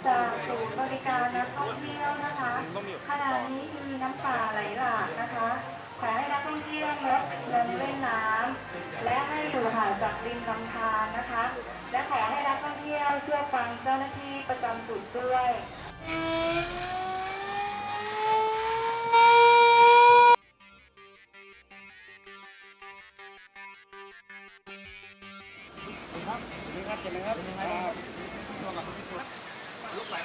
จากศูนย์บริการนักท่องเที่ยวนะคะขณะนี้มีน้ำป่าไหลหลากนะคะขอให้นักท่องเที่ยวงดลงเล่นน้ำและให้อยู่ห่างจากริมลำธารนะคะและขอให้นักท่องเที่ยวเชื่อฟังเจ้าหน้าที่ประจำจุดด้วยครับนี่ครับเห็นไหมครับตัวกับลูกไหล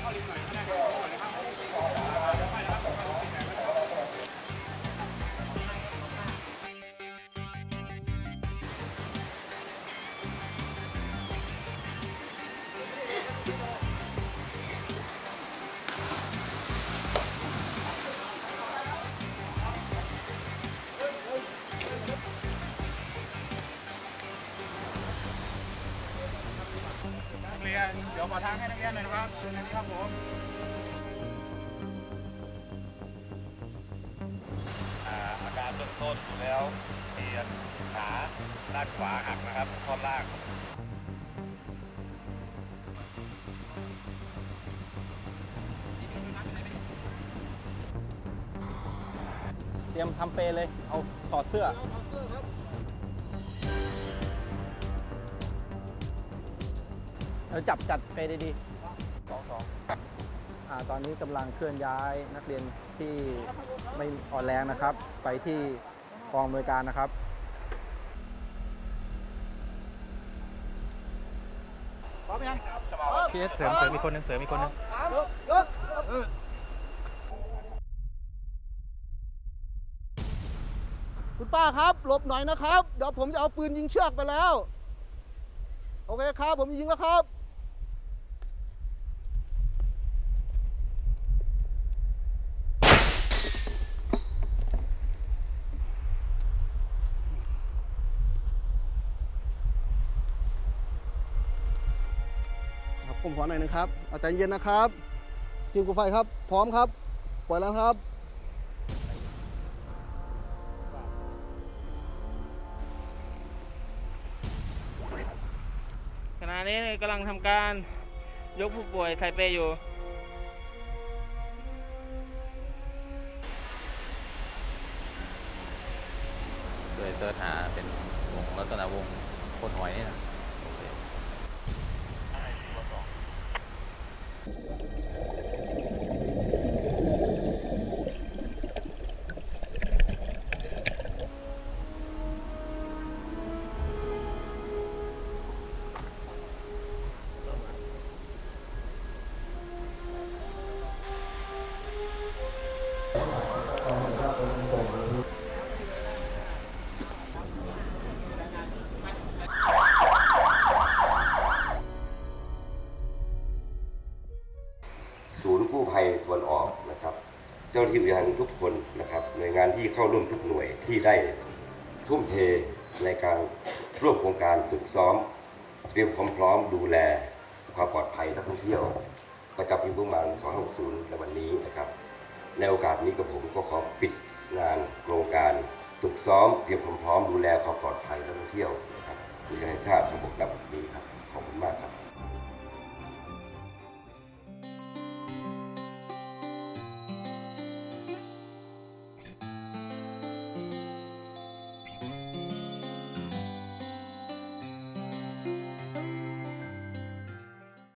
เข้าริมหน่อยก็ได้ครับไปนะครับเรียนเดี๋ยวขอทางให้นักเรียนหน่อยนะครับตรงนี้ครับผมอาการเบื้องต้นอยู่แล้วเรียนขาด้านขวาหักนะครับท่อนล่างเตรียมทำเปรเลยเอาถอดเสื้อเราจัดเปรดีๆตอนนี้กำลังเคลื่อนย้ายนักเรียนที่ไม่อ่อนแรงนะครับไปที่กองอำนวยการนะครับพร้อมยังพี่เอสเสริมอีกคนนึงคุณป้าครับหลบหน่อยนะครับเดี๋ยวผมจะเอาปืนยิงเชือกไปแล้วโอเคครับผมยิงแล้วครับผมขอหน่อยนะครับเอาใจเย็นนะครับทีมกู้ภัยครับพร้อมครับปล่อยแล้วครับขณะนี้กำลังทำการยกผู้ป่วยใส่เปลอยู่โดยเสิร์ชหาเป็นวงลักษณะวงโคนหอยนี่นะศูนย์กู้ภัยตะวันออกนะครับเจ้าหน้าที่บริหารทุกคนนะครับหน่วยงานที่เข้าร่วมทุกหน่วยที่ได้ทุ่มเทในการร่วมโครงการฝึกซ้อมเตรียมความพร้อมดูแลความปลอดภัยนักท่องเที่ยวประจำปีงบประมาณ260ในวันนี้นะครับในโอกาสนี้กับผมก็ขอปิดงานโครงการฝึกซ้อมเตรียมความพร้อมดูแลความปลอดภัยนักท่องเที่ยวนะครับเพื่อให้ชาติสงบและดีครับขอบคุณมากครับ